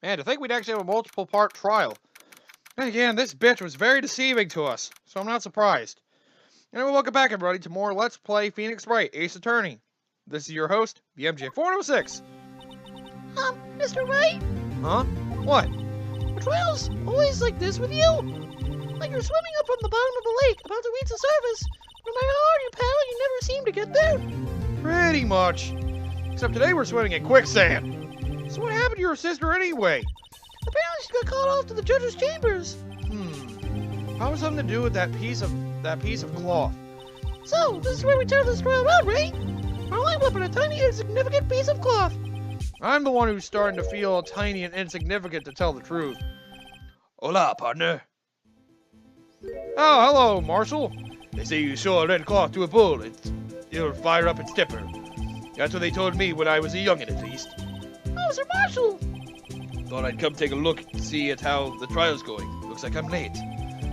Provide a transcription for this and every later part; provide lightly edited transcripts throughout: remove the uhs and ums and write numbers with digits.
Man, to think we'd actually have a multiple-part trial. And again, this bitch was very deceiving to us, so I'm not surprised. Anyway, welcome back, everybody, to more Let's Play Phoenix Wright, Ace Attorney. This is your host, the MJ406. Mr. Wright? Huh? What? Are trails always like this with you? Like you're swimming up from the bottom of the lake, about to reach the surface. No matter how hard you paddle, you never seem to get there. Pretty much. Except today we're swimming in quicksand. So what happened to your sister anyway? Apparently she got called off to the judge's chambers. Probably something to do with that piece of cloth. So, this is where we turn this trial around, right? Our only weapon, a tiny, insignificant piece of cloth. I'm the one who's starting to feel tiny and insignificant, to tell the truth. Hola, partner. Oh, hello, Marshal. They say you show a red cloth to a bull, it'll fire up its temper. That's what they told me when I was a youngin', at least. Oh, Sir Marshal! Thought I'd come take a look and see at how the trial's going. Looks like I'm late.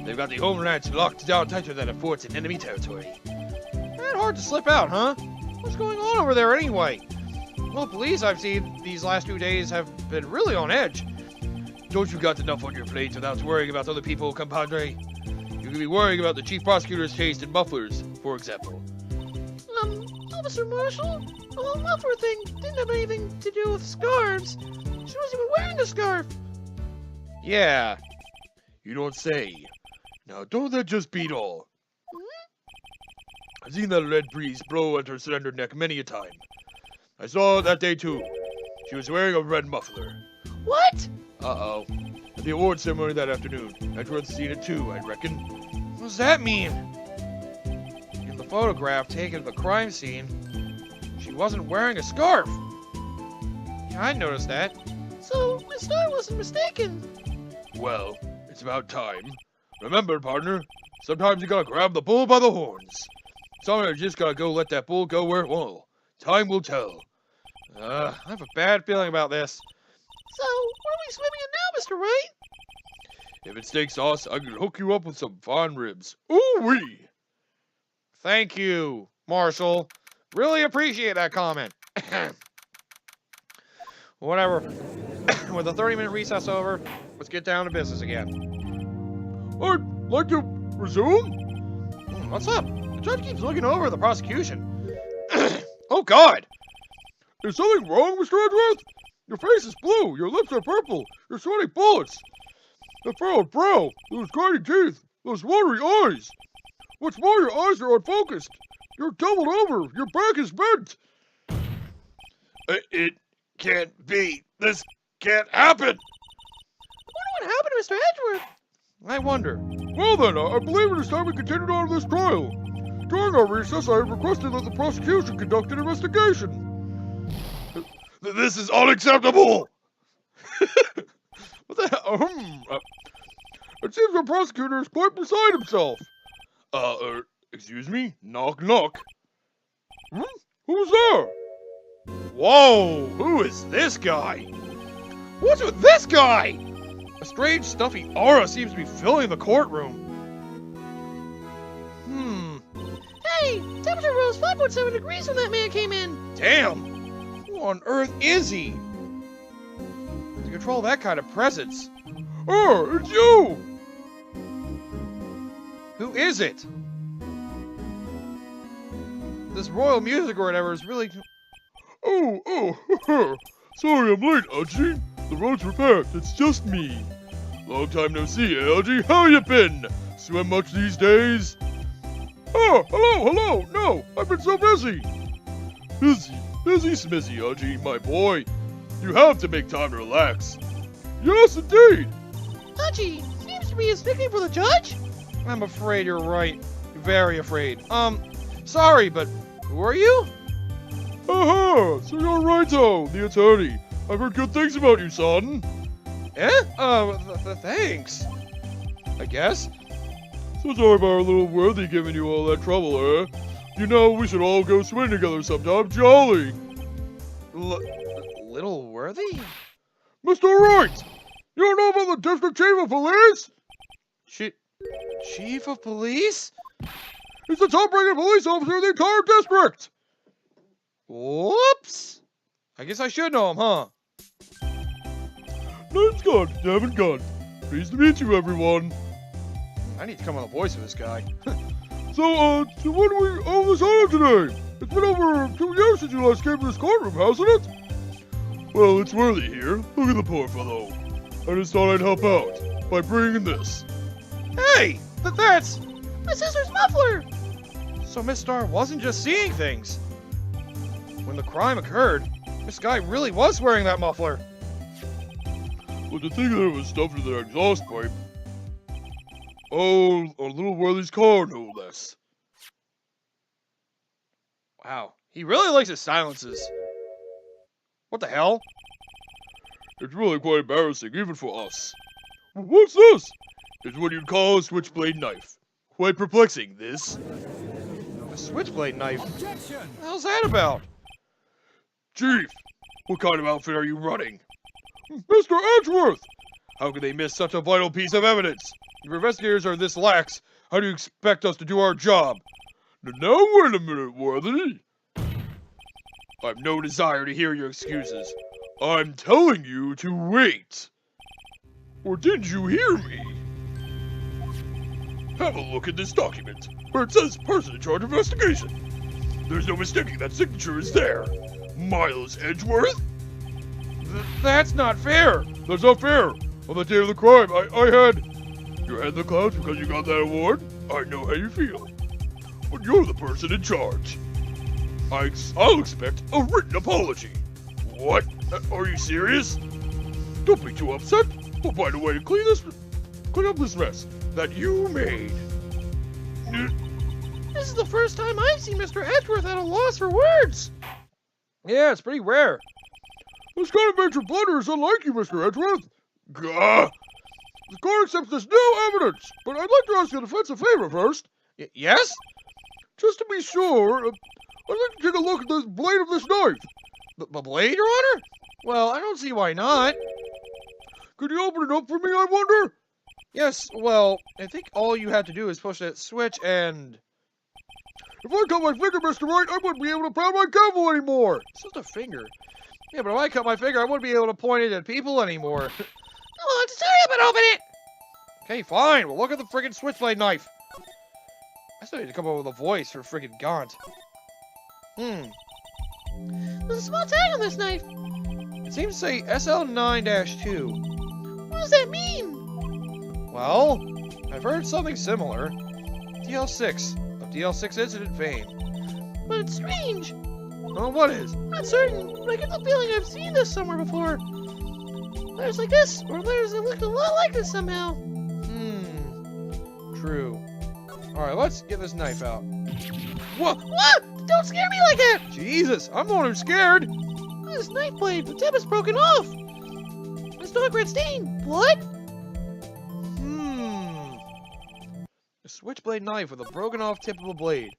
They've got the home ranch locked down tighter than a fort in enemy territory. Not hard to slip out, huh? What's going on over there anyway? Well, the police I've seen these last 2 days have been really on edge. Don't you got enough on your plate without worrying about other people, compadre? You could be worrying about the chief prosecutor's taste in mufflers, for example. Officer Marshal, the whole muffler thing didn't have anything to do with scarves. She wasn't even wearing a scarf. Yeah. You don't say. Now, don't that just beat all? I've seen that red breeze blow at her slender neck many a time. I saw it that day, too. She was wearing a red muffler. What? Uh-oh. At the award ceremony that afternoon. Edgeworth's seen it, too, I reckon. What does that mean? In the photograph taken of the crime scene, she wasn't wearing a scarf. Yeah, I noticed that. So, my star wasn't mistaken. Well, it's about time. Remember, partner, sometimes you gotta grab the bull by the horns. Sometimes you just gotta go let that bull go where it will. Time will tell. I have a bad feeling about this. So, what are we swimming in now, Mr. Wright? If it's steak sauce, I can hook you up with some fine ribs. Ooh-wee! Thank you, Marshal. Really appreciate that comment. Whatever. With a 30-minute recess over, let's get down to business again. I'd like to resume? What's up? The judge keeps looking over the prosecution. Oh, God! Is something wrong, Mr. Edgeworth? Your face is blue, your lips are purple, you're sweating bullets. That furrowed brow, those grinding teeth, those watery eyes. What's more, your eyes are unfocused. You're doubled over, your back is bent. It can't be. This can't happen. I wonder what happened to Mr. Edgeworth. I wonder. Well then, I believe it is time we continued on with this trial. During our recess, I have requested that the prosecution conduct an investigation. This is unacceptable! What the hell? It seems the prosecutor is quite beside himself. Excuse me? Knock, knock. Who's there? Whoa, who is this guy? What's with this guy? A strange, stuffy aura seems to be filling the courtroom. Hey, temperature rose 5.7 degrees when that man came in. Damn! Who on earth is he? To control that kind of presence. Oh, it's you! Who is it? This royal music or whatever is really... Oh, sorry I'm late, Algie. The roads were packed, it's just me. Long time no see, Algie. How you been? Swim much these days? Oh, hello, no, I've been so busy. Busy smizzy, Algie, my boy. You have to make time to relax. Yes, indeed. Hachi, seems to be his nickname for the judge? I'm afraid you're right. Very afraid. Sorry, but who are you? Aha, so you're Wrighto, the attorney. I've heard good things about you, son. Thanks. I guess. So sorry about our little worthy giving you all that trouble, eh? You know, we should all go swimming together sometime, jolly. Little worthy? Mr. Wright! You don't know about the district chief of police? Chief of police? He's the top-ranking police officer in the entire district! Whoops! I guess I should know him, huh? name's Gunn. Devin Gunn. Pleased to meet you, everyone. I need to come with a voice for this guy. So what do we owe this honor today? It's been over 2 years since you last came to this courtroom, hasn't it? Well, it's Worthy here. Look at the poor fellow. I just thought I'd help out by bringing this. Hey! That's... My sister's muffler! So Miss Star wasn't just seeing things. When the crime occurred, this guy really was wearing that muffler. But to think that it was stuffed in their exhaust pipe. Oh, a little Worthy's car, no less. Wow, he really likes his silences. What the hell? It's really quite embarrassing, even for us. What's this? It's what you'd call a switchblade knife. Quite perplexing, this. A switchblade knife? Objection! What the hell's that about? Chief, what kind of outfit are you running? Mr. Edgeworth! How could they miss such a vital piece of evidence? If your investigators are this lax, how do you expect us to do our job? Now wait a minute, Worthy. I've no desire to hear your excuses. I'm telling you to wait. Or didn't you hear me? Have a look at this document, where it says person in charge of investigation. There's no mistaking that signature is there. Miles Edgeworth? That's not fair! That's not fair. On the day of the crime, I had... Your head in the clouds because you got that award? I know how you feel. But you're the person in charge. I'll expect a written apology. What? Are you serious? Don't be too upset. We'll find a way to clean up this mess that you made. This is the first time I've seen Mr. Edgeworth at a loss for words! Yeah, it's pretty rare. This kind of major blunder is unlike you, Mr. Edgeworth. Gah! The court accepts this new evidence, but I'd like to ask the defense a favor first. Yes? Just to be sure, I'd like to take a look at the blade of this knife. The blade, Your Honor? Well, I don't see why not. Could you open it up for me, I wonder? Yes, well, I think all you have to do is push that switch and... If I cut my finger, Mr. Wright, I wouldn't be able to pound my gavel anymore. It's just a finger. Yeah, but if I cut my finger, I wouldn't be able to point it at people anymore. Oh, just hurry up and open it! Okay, fine. Well, look at the friggin' switchblade knife. I still need to come up with a voice for friggin' Gaunt. There's a small tag on this knife. It seems to say SL9-2. What does that mean? Well, I've heard something similar. DL6 of DL6 incident fame. But it's strange. Oh, what is? I'm not certain, but I get the feeling I've seen this somewhere before. Letters like this, or letters that look a lot like this somehow. True. Alright, let's get this knife out. What? Don't scare me like that! Jesus, I'm the one who's scared. Look at this knife blade. The tip is broken off. It's dark red stain. Blood? A switchblade knife with a broken off tip of a blade.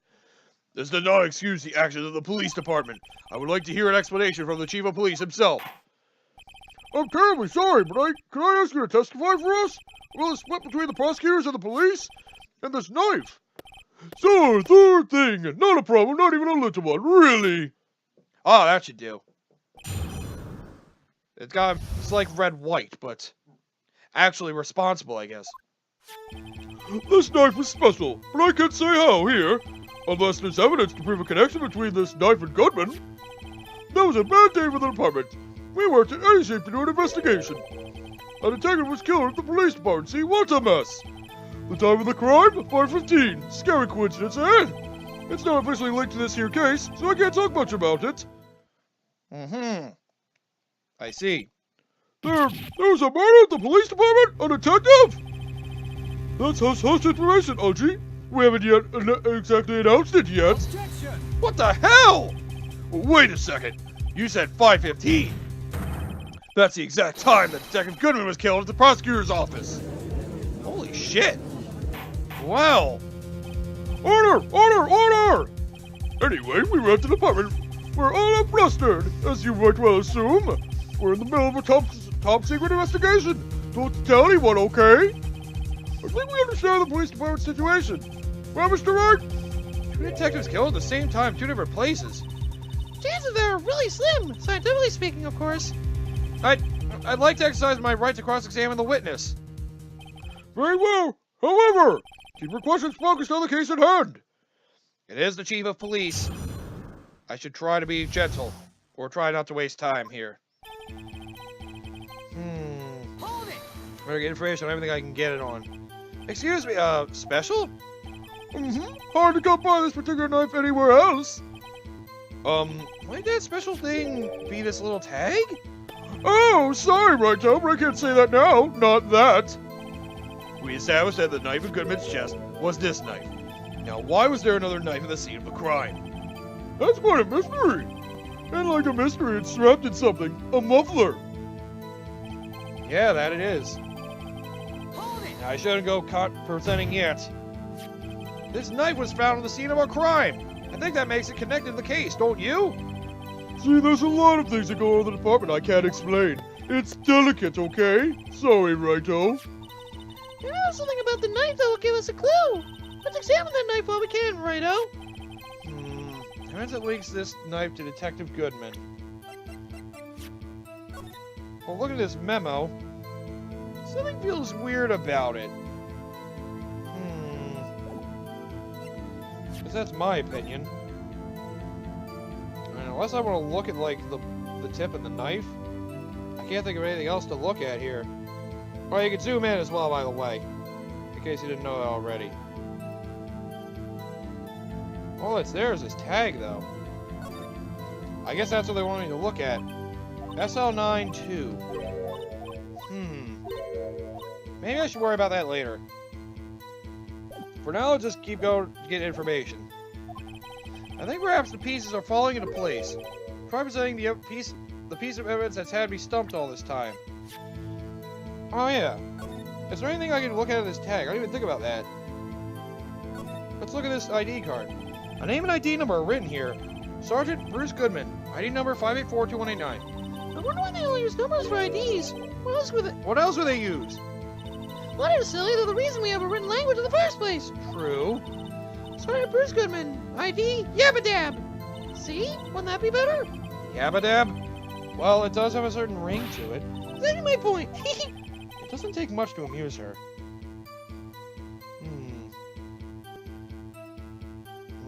This does not excuse the actions of the police department. I would like to hear an explanation from the chief of police himself. I'm terribly sorry, but can I ask you to testify for us? About the split between the prosecutors and the police? And this knife? So, third thing, not a problem, not even a little one, really. Oh, that should do. It's like red-white, but actually responsible, I guess. This knife is special, but I can't say how here. Unless there's evidence to prove a connection between this knife and Goodman. That was a bad day for the department. We weren't in any shape to do an investigation. A detective was killed at the police department. See, what a mess. The time of the crime, 5:15. Scary coincidence, eh? It's not officially linked to this here case, so I can't talk much about it. I see. There was a murder at the police department? A detective? That's hush information, Archie. We haven't yet exactly announced it yet. Objection! What the hell? Wait a second. You said 5:15. That's the exact time that Detective Goodman was killed at the prosecutor's office. Holy shit. Well. Order! Anyway, we were at the department. We're all up flustered, as you might well assume. We're in the middle of a top secret investigation. Don't tell anyone, okay? I think we understand the police department situation. Well, Mr. Wright? 2 detectives killed at the same time, 2 different places. Chances are really slim, scientifically speaking, of course. I I'd like to exercise my right to cross-examine the witness. Very well. However, keep your questions focused on the case at hand. It is the chief of police. I should try to be gentle, or try not to waste time here. Hold it! Better get information on everything I can get it on. Excuse me, special? Hard to come by this particular knife anywhere else. Might that special thing be this little tag? Oh, sorry, Wright, but I can't say that now. Not that. We established that the knife in Goodman's chest was this knife. Now, why was there another knife at the scene of the crime? That's quite a mystery. And like a mystery, it's wrapped in something. A muffler. Yeah, that it is. Hold it! Now, I shouldn't go presenting yet. This knife was found on the scene of a crime. I think that makes it connected to the case, don't you? See, there's a lot of things that go on in the department I can't explain. It's delicate, okay? Sorry, Righto. You know something about the knife that will give us a clue. Let's examine that knife while we can, Righto. Transit links this knife to Detective Goodman. Well, look at this memo. Something feels weird about it. Guess that's my opinion. I mean, unless I want to look at, like, the tip of the knife, I can't think of anything else to look at here. Oh, you can zoom in as well, by the way. In case you didn't know that already. All that's there is this tag, though. I guess that's what they want me to look at. SL92. Maybe I should worry about that later. For now, I'll just keep going to get information. I think perhaps the pieces are falling into place. Try presenting the piece of evidence that's had me stumped all this time. Oh yeah. Is there anything I can look at in this tag? I didn't even think about that. Let's look at this ID card. A name and ID number are written here. Sergeant Bruce Goodman, ID number 5842189. I wonder why they only use numbers for IDs. What else would they use? Letters, silly. They're the reason we have a written language in the first place. True. Sergeant Bruce Goodman, ID Yabba-Dab. See? Wouldn't that be better? Yabba-Dab? Well, it does have a certain ring to it. Exactly my point. It doesn't take much to amuse her.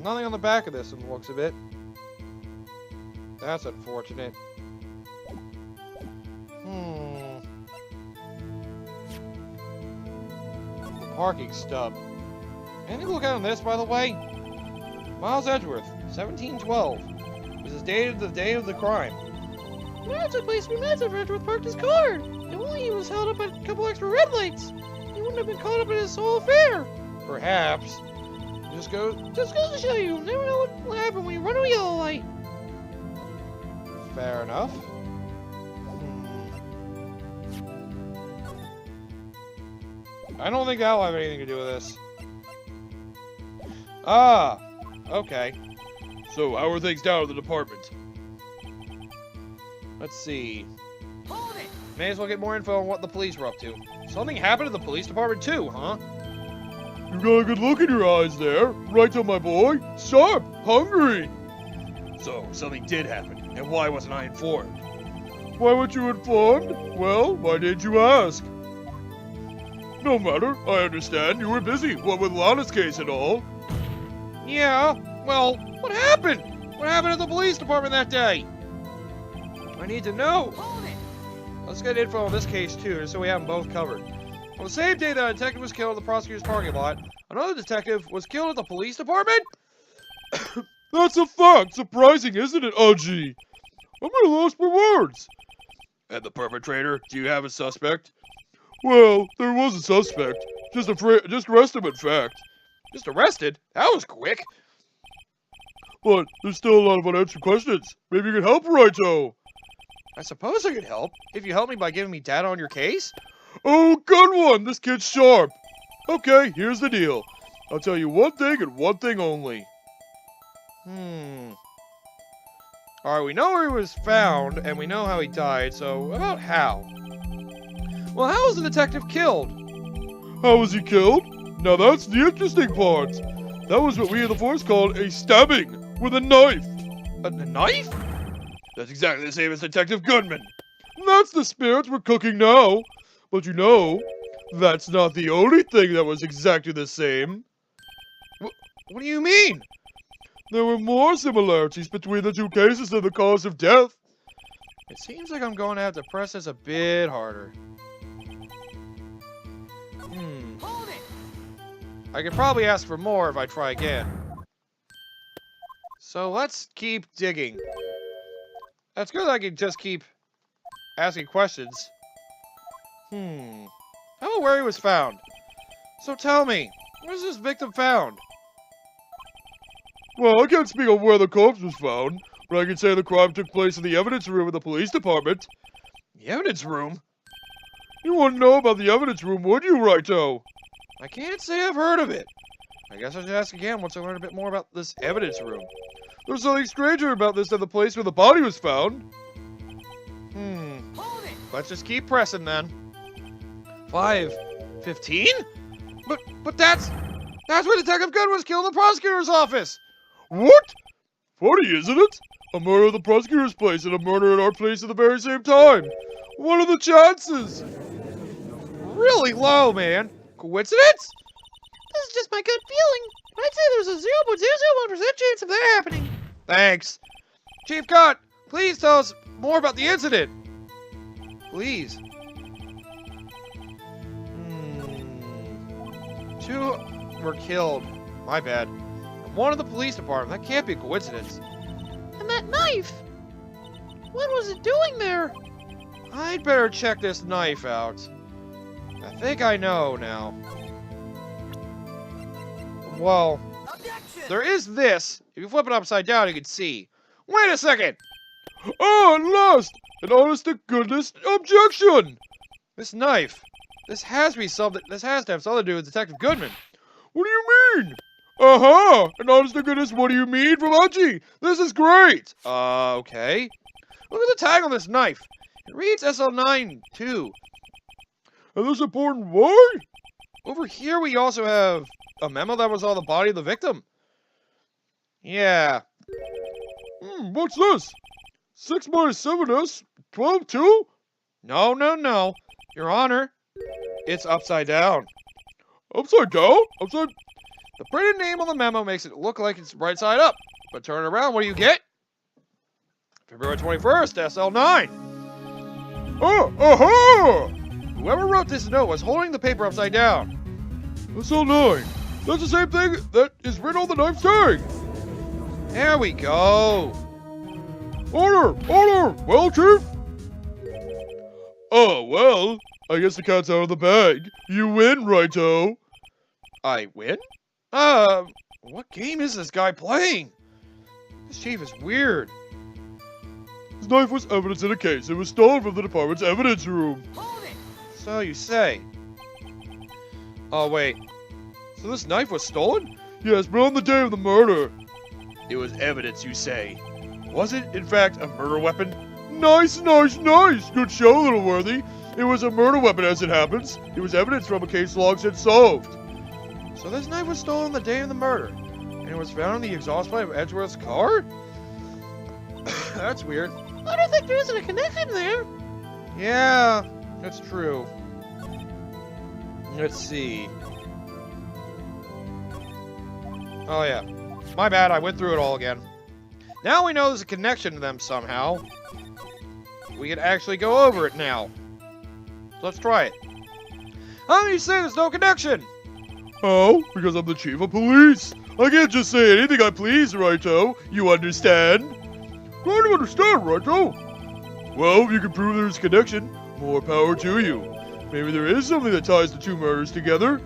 Nothing on the back of this from the looks of it. That's unfortunate. The parking stub. Anything to look at on this, by the way? Miles Edgeworth, 1712. This is dated the day of the crime. That's a place we met after Edgeworth parked his car. If only he was held up at a couple extra red lights. He wouldn't have been caught up in this whole affair. Perhaps. Just goes to show you, never know what will happen when you run a yellow light. Fair enough. I don't think that'll have anything to do with this. Ah, okay. So, how are things down at the department? Let's see. Hold it! May as well get more info on what the police were up to. Something happened to the police department too, huh? You got a good look in your eyes there. Right on, my boy. Sharp. Hungry. So, something did happen. And why wasn't I informed? Why weren't you informed? Well, why didn't you ask? No matter. I understand. You were busy. What with Lana's case and all. Yeah, well, what happened? What happened at the police department that day? I need to know. Hold it! Let's get info on this case too, just so we have them both covered. On the same day that a detective was killed at the prosecutor's parking lot, another detective was killed at the police department? That's a fact. Surprising, isn't it, Aji? I'm at a loss for words. And the perpetrator? Do you have a suspect? Well, there was a suspect. Just arrested him, in fact. Just arrested? That was quick. But there's still a lot of unanswered questions. Maybe you can help, Righto. I suppose I could help, if you help me by giving me data on your case. Oh, good one! This kid's sharp! Okay, here's the deal. I'll tell you one thing and one thing only. Alright, we know where he was found, and we know how he died, so about how? Well, how was the detective killed? How was he killed? Now that's the interesting part. That was what we in the force called a stabbing with a knife. A knife? That's exactly the same as Detective Goodman. That's the spirit we're cooking now. But you know, that's not the only thing that was exactly the same. What do you mean? There were more similarities between the two cases than the cause of death. It seems like I'm going to have to press this a bit harder. Hold it! I could probably ask for more if I try again. So let's keep digging. That's good that I can just keep asking questions. How about where he was found? So tell me, where's this victim found? Well, I can't speak on where the corpse was found, but I can say the crime took place in the evidence room of the police department. The evidence room? You wouldn't know about the evidence room, would you, Righto? I can't say I've heard of it. I guess I should ask again once I learn a bit more about this evidence room. There's something stranger about this than the place where the body was found. Hold it! Let's just keep pressing then. 5:15? But that's where Detective Gunn was killed in the prosecutor's office. What? Funny, isn't it? A murder at the prosecutor's place and a murder at our place at the very same time. What are the chances? Really low, man. Coincidence? This is just my gut feeling. I'd say there's a 0.001% chance of that happening. Thanks. Chief Gunn, please tell us more about the incident. Please. Two were killed. My bad. And one in the police department. That can't be a coincidence. And that knife! What was it doing there? I'd better check this knife out. I think I know now. Well, Objection! there is this. If you flip it upside down, you can see. Wait a second! Oh, at last! An honest-to-goodness objection! This knife. This has to be something. This has to have something to do with Detective Goodman. What do you mean? Aha! An honest-to-goodness, what do you mean from Archie? This is great! Okay. Look at the tag on this knife. It reads SL9 too. And this important why? Over here we also have a memo that was on the body of the victim. Yeah. What's this? 6 minus 7 is 12 too? No. Your Honor, it's upside down. Upside down? Upside... The printed name on the memo makes it look like it's right side up. But turn it around, what do you get? February 21st, SL9. Oh, aha! Whoever wrote this note was holding the paper upside down. SL9. That's the same thing that is written on the knife's tag. There we go. Order! Well, Chief? Oh, well, I guess the cat's out of the bag. You win, Righto. I win? What game is this guy playing? This chief is weird. His knife was evidence in a case. It was stolen from the department's evidence room. Hold it! So you say. Oh, wait. So this knife was stolen? Yes, but on the day of the murder. It was evidence, you say. Was it, in fact, a murder weapon? Nice! Good show, little worthy. It was a murder weapon, as it happens. It was evidence from a case long since solved. So this knife was stolen the day of the murder, and it was found in the exhaust pipe of Edgeworth's car? That's weird. I don't think there isn't a connection there. Yeah, that's true. Let's see. Oh yeah. My bad, I went through it all again. Now we know there's a connection to them somehow. We can actually go over it now. So let's try it. How do you say there's no connection? How? Because I'm the chief of police. I can't just say anything I please, Righto. You understand? Trying to understand, Righto. Well, if you can prove there's a connection, more power to you. Maybe there is something that ties the two murders together.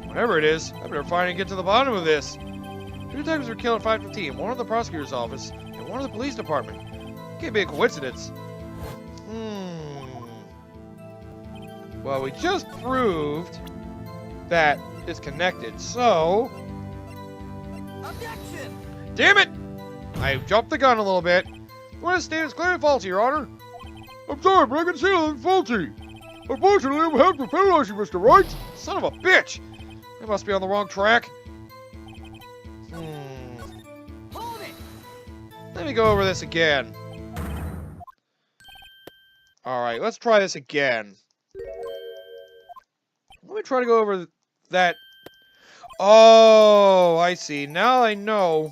Whatever it is, I better find and get to the bottom of this. Two detectives were killed at 5:15, one in the prosecutor's office and one in the police department. Can't be a coincidence. Well, we just proved that it's connected, so... Objection! Damn it! I jumped the gun a little bit. The witness statement is clearly faulty, Your Honor. I'm sorry, but I can see nothing faulty. Unfortunately, I'm have to penalize you, Mr. Wright. Son of a bitch! I must be on the wrong track. Hold it! Let me go over this again. Alright, let's try this again. Let me try to go over that. Oh, I see. Now I know.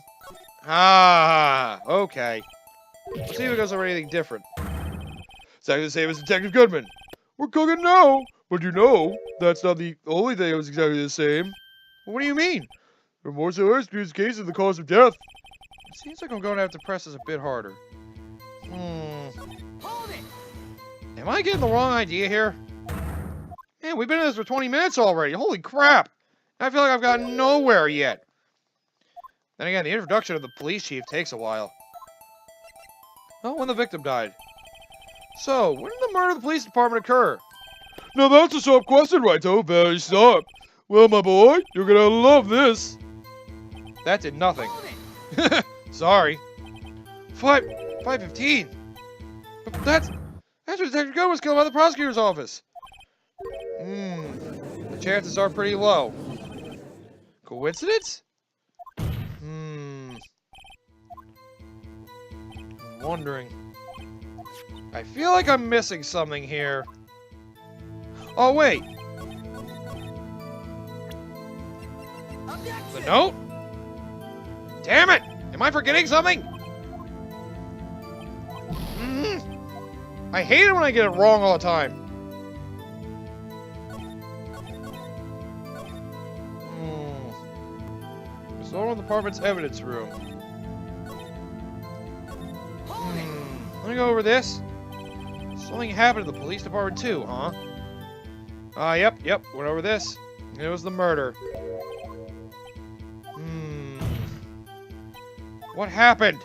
Ah, okay. Let's see if it goes over anything different. Exactly the same as Detective Goodman. We're cooking now. But you know, that's not the only thing that was exactly the same. What do you mean? Remorse is the case of the cause of death. It seems like I'm going to have to press this a bit harder. Hold it! Am I getting the wrong idea here? Man, we've been in this for 20 minutes already. Holy crap! I feel like I've gotten nowhere yet. Then again, the introduction of the police chief takes a while. Oh, when the victim died. So, when did the murder of the police department occur? Now that's a sharp question, Righto. Very sharp. Well, my boy, you're gonna love this. That did nothing. Sorry. 5:15. But that's when Detective Goodman was killed by the prosecutor's office. The chances are pretty low. Coincidence? I'm wondering. I feel like I'm missing something here. Oh, wait. The note? Damn it! Am I forgetting something? I hate it when I get it wrong all the time. Stolen department's evidence room. Let me go over this. Something happened to the police department too, huh? Yep. Went over this. It was the murder. What happened?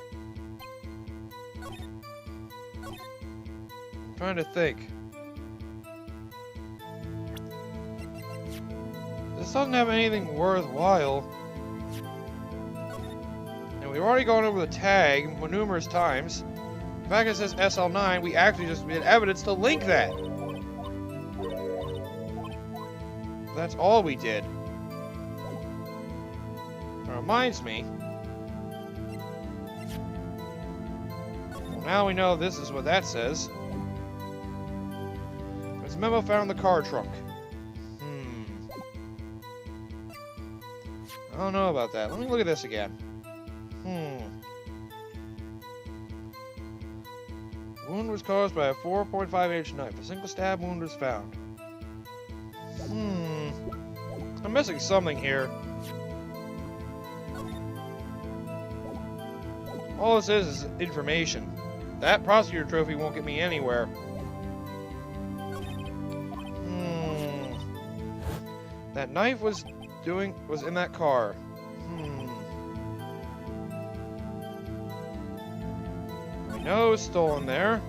I'm trying to think. This doesn't have anything worthwhile. And we've already gone over the tag numerous times. The fact it says SL9, we actually just need evidence to link that. That's all we did. That reminds me. Well, now we know this is what that says. There's a memo found in the car trunk. I don't know about that. Let me look at this again. Wound was caused by a 4.5-inch knife. A single stab wound was found. I'm missing something here. All this is information. That prosecutor trophy won't get me anywhere. That knife was in that car. We know it was stolen there.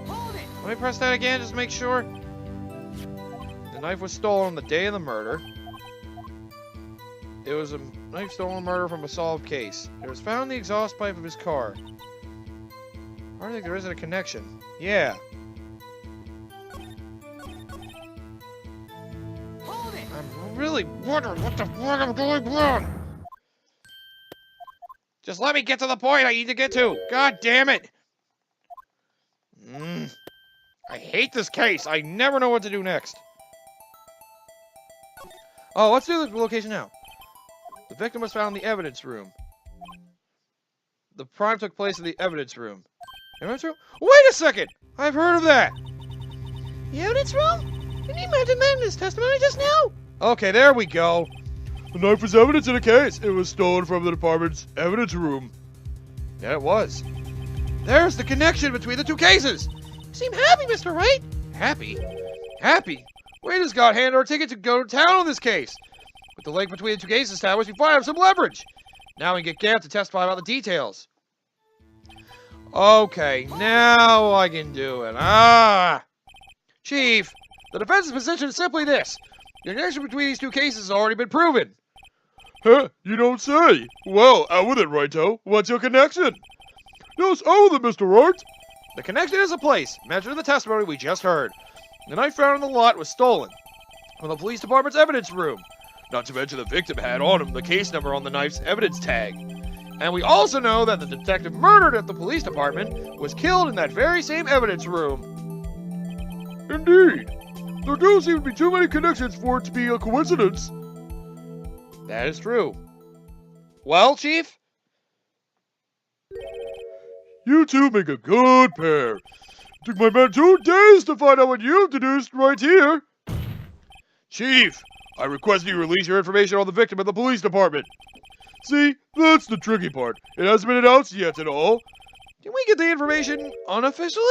Let me press that again just to make sure. The knife was stolen on the day of the murder. It was a knife stolen murder from a solved case. It was found in the exhaust pipe of his car. I don't think there isn't a connection. Yeah. I'm really wondering what the fuck I'm doing wrong. Just let me get to the point I need to get to. God damn it. I hate this case. I never know what to do next. Oh, let's do the location now. The victim was found in the evidence room. The crime took place in the evidence room. Evidence room? Wait a second! I've heard of that! The evidence room? Didn't he mention that in his testimony just now? Okay, there we go. The knife was evidence in a case. It was stolen from the department's evidence room. Yeah, it was. There's the connection between the two cases! You seem happy, Mr. Wright. Happy? Happy? We just got handed our ticket to go to town on this case. With the link between the two cases established, we finally have some leverage. Now we can get Gant to testify about the details. Okay, now I can do it. Chief, the defense's position is simply this. The connection between these two cases has already been proven. Huh? You don't say. Well, out with it, Righto. What's your connection? Yes, out with it, Mr. Wright. The connection is a place, mentioned in the testimony we just heard. The knife found in the lot was stolen from the police department's evidence room. Not to mention the victim had on him the case number on the knife's evidence tag. And And we also know that the detective murdered at the police department was killed in that very same evidence room. Indeed. There do seem to be too many connections for it to be a coincidence. That is true. Well, Chief? You two make a good pair. It took my man 2 days to find out what you deduced right here. Chief, I request you release your information on the victim at the police department. See, that's the tricky part. It hasn't been announced yet at all. Can we get the information unofficially?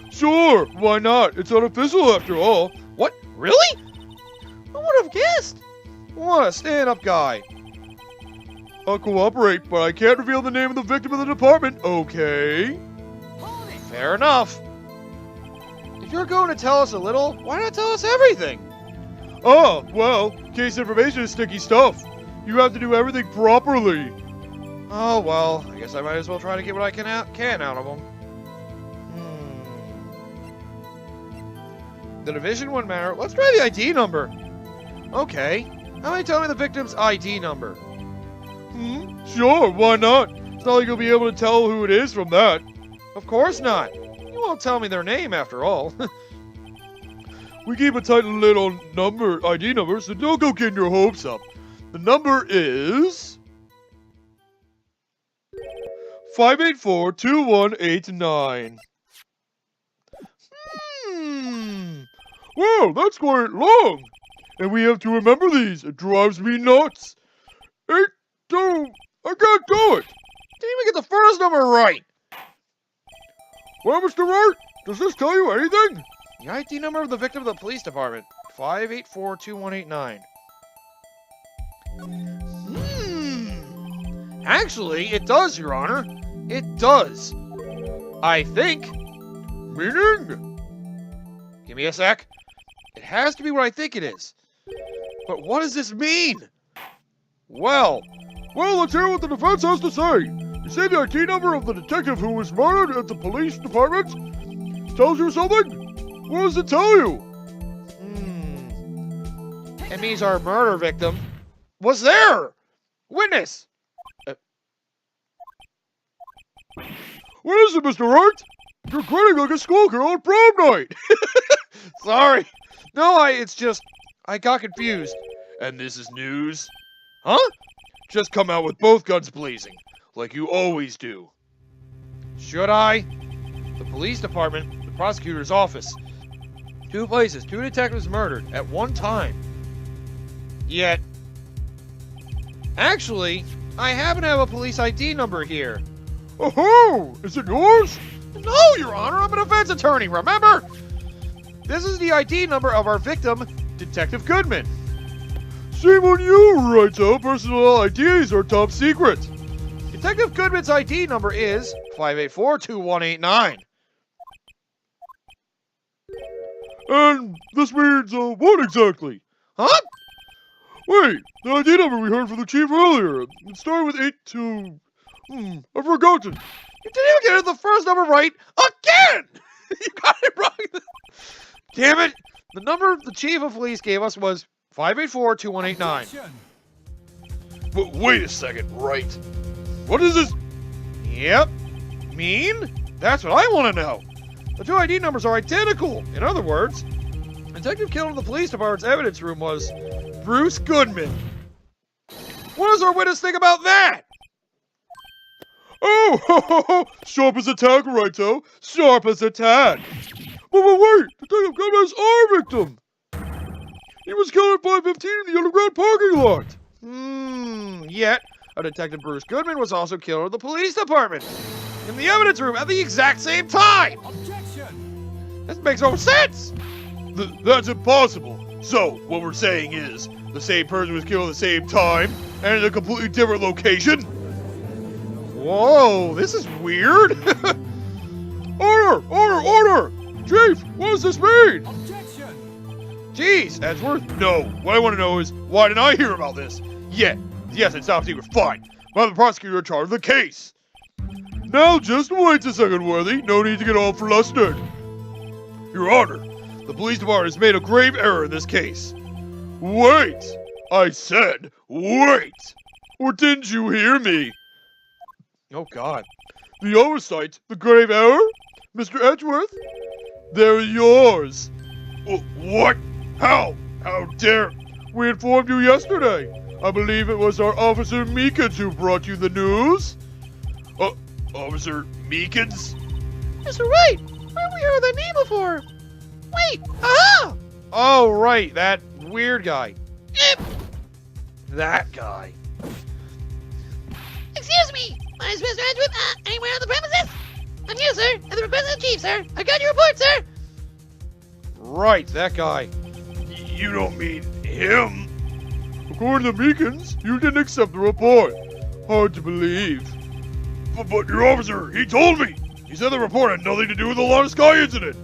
Sure, why not? It's unofficial after all. What? Really? Who would have guessed? What a stand-up guy. I'll cooperate, but I can't reveal the name of the victim of the department, okay? Fair enough. If you're going to tell us a little, why not tell us everything? Oh, well, case information is sticky stuff. You have to do everything properly. Oh, well, I guess I might as well try to get what I can out of them. The division wouldn't matter. Let's try the ID number. Okay. How about you tell me the victim's ID number? Sure, why not? It's not like you'll be able to tell who it is from that. Of course not. You won't tell me their name after all. We keep a tight little ID number, so don't go getting your hopes up. The number is 584-2189. Well, that's quite long. And we have to remember these. It drives me nuts. I can't do it. Didn't even get the first number right. Well, Mr. Wright, does this tell you anything? The ID number of the victim of the police department. 584-2189. Actually, it does, Your Honor. It does. I think. Meaning? Give me a sec. It has to be what I think it is. But what does this mean? Well, let's hear what the defense has to say. You say the ID number of the detective who was murdered at the police department tells you something? What does it tell you? It means our murder victim was there. Witness. What is it, Mr. Wright? You're grinning like a schoolgirl on prom night. Sorry. No, it's just, I got confused. And this is news? Huh? Just come out with both guns blazing, like you always do. Should I? The police department, the prosecutor's office. 2 places, 2 detectives murdered at one time. Yet, actually, I happen to have a police ID number here. Oh, is it yours? No, Your Honor, I'm a defense attorney, remember? This is the ID number of our victim, Detective Goodman. Shame on you, Wright-o. Personal IDs are top secret. Detective Goodman's ID number is 584-2189. And this means, what exactly? Huh? Wait, the ID number we heard from the chief earlier. It started with 82... I've forgotten. You didn't even get the first number right again! You got it wrong. Damn it! The number the chief of police gave us was 584-2189. But wait a second, Wright. What is this? Yep. Mean? That's what I want to know. The 2 ID numbers are identical. In other words, the detective killed in the police department's evidence room was Bruce Goodman. What does our witness think about that? Oh, sharp as a tack, Wright-o. Sharp as a tack. But wait, Detective Goodman is our victim. He was killed at 5:15 in the underground parking lot. Yet, a Detective Bruce Goodman was also killed in the police department. In the evidence room at the exact same time. Objection! This makes no sense. That's impossible. So, what we're saying is, the same person was killed at the same time, and in a completely different location? Whoa, this is weird. Order! Chief, what does this mean? Objection! Jeez, Edgeworth. No, what I want to know is, why didn't I hear about this? Yes, it's top secret, fine. But I'm the prosecutor in charge of the case. Now just wait a second, Worthy. No need to get all flustered. Your Honor, the police department has made a grave error in this case. Wait! I said wait! Or didn't you hear me? Oh, God. The oversight, the grave error? Mr. Edgeworth? They're yours. What? How? How dare? We informed you yesterday. I believe it was our Officer Meekins who brought you the news. Officer Meekins? Mr. Wright, where have we heard that name before? Wait, aha! Oh, right, that weird guy. Eh, That guy. Excuse me, my name is Mr. Edgeworth. Anywhere on the premises? I'm here, sir, at the request of the chief, sir. I got your report, sir. Right, that guy. You don't mean him? According to Meekins, you didn't accept the report. Hard to believe. But your officer, he told me. He said the report had nothing to do with the Lana Sky incident.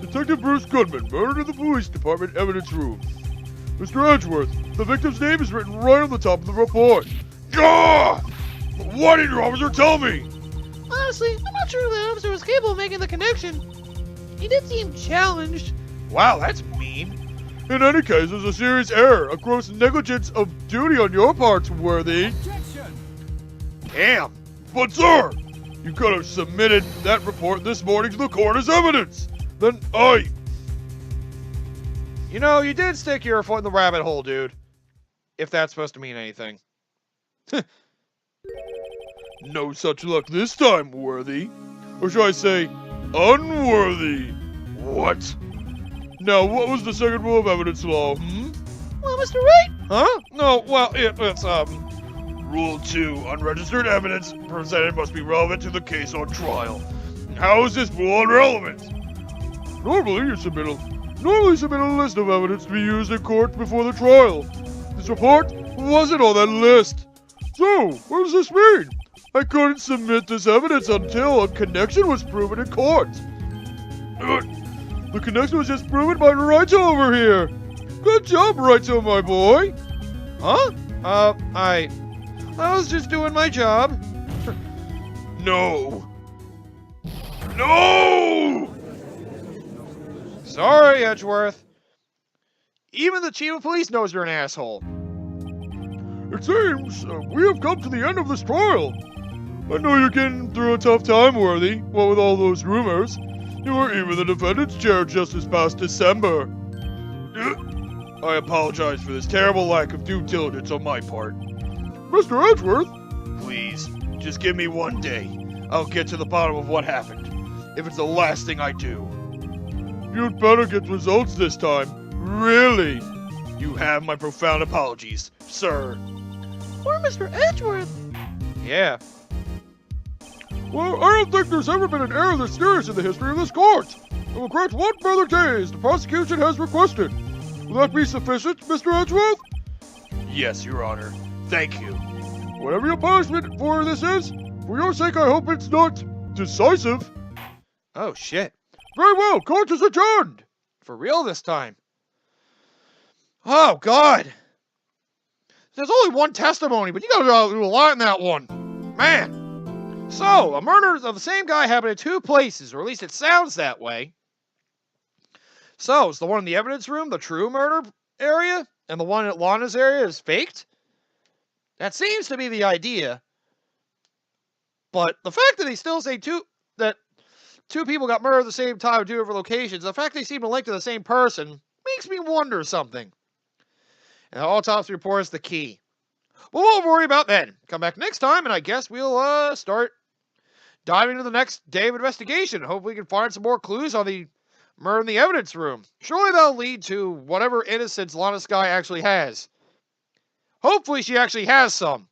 Detective Bruce Goodman, murdered in the police department evidence room. Mr. Edgeworth, the victim's name is written right on the top of the report. Gah! Why didn't your officer tell me? Honestly, I'm not sure the officer was capable of making the connection. He did seem challenged. Wow, that's mean. In any case, there's a serious error, a gross negligence of duty on your part, Worthy. Damn. But sir, you could have submitted that report this morning to the court as evidence. Then You know, you did stick your foot in the rabbit hole, dude. If that's supposed to mean anything. No such luck this time, Worthy. Or should I say, unworthy. What? Now, what was the second rule of evidence law, Well, Mr. Wright, Huh? No, well, it's, Rule 2, unregistered evidence presented must be relevant to the case on trial. How is this rule irrelevant? Normally submit a list of evidence to be used in court before the trial. This report wasn't on that list. So, what does this mean? I couldn't submit this evidence until a connection was proven in court. The connection was just proven by Wright over here. Good job, Wright, my boy. huh? I was just doing my job. No. No! Sorry, Edgeworth. Even the chief of police knows you're an asshole. It seems we have come to the end of this trial. I know you're getting through a tough time, Worthy, what with all those rumors. You were even the defendant's chair just this past December. I apologize for this terrible lack of due diligence on my part. Mr. Edgeworth? Please, just give me one day. I'll get to the bottom of what happened, if it's the last thing I do. You'd better get results this time. Really? You have my profound apologies, sir. poor Mr. Edgeworth. Yeah. Well, I don't think there's ever been an error this serious in the history of this court. I will grant one further day as the prosecution has requested. Will that be sufficient, Mr. Edgeworth? Yes, Your Honor. Thank you. Whatever your punishment for this is, for your sake I hope it's not decisive. Oh, shit. Very well, court is adjourned. For real this time. Oh, God. There's only one testimony, but you gotta do a lot in that one. Man. So, a murder of the same guy happened in two places, or at least it sounds that way. So, is the one in the evidence room the true murder area, and the one at Lana's area is faked? That seems to be the idea. But the fact that they still say two people got murdered at the same time in two different locations, the fact they seem to link to the same person, makes me wonder something. And the autopsy report is the key. But we won't worry about that. Come back next time, and I guess we'll start diving into the next day of investigation. Hopefully we can find some more clues on the murder in the evidence room. Surely that'll lead to whatever innocence Lana Sky actually has. Hopefully she actually has some.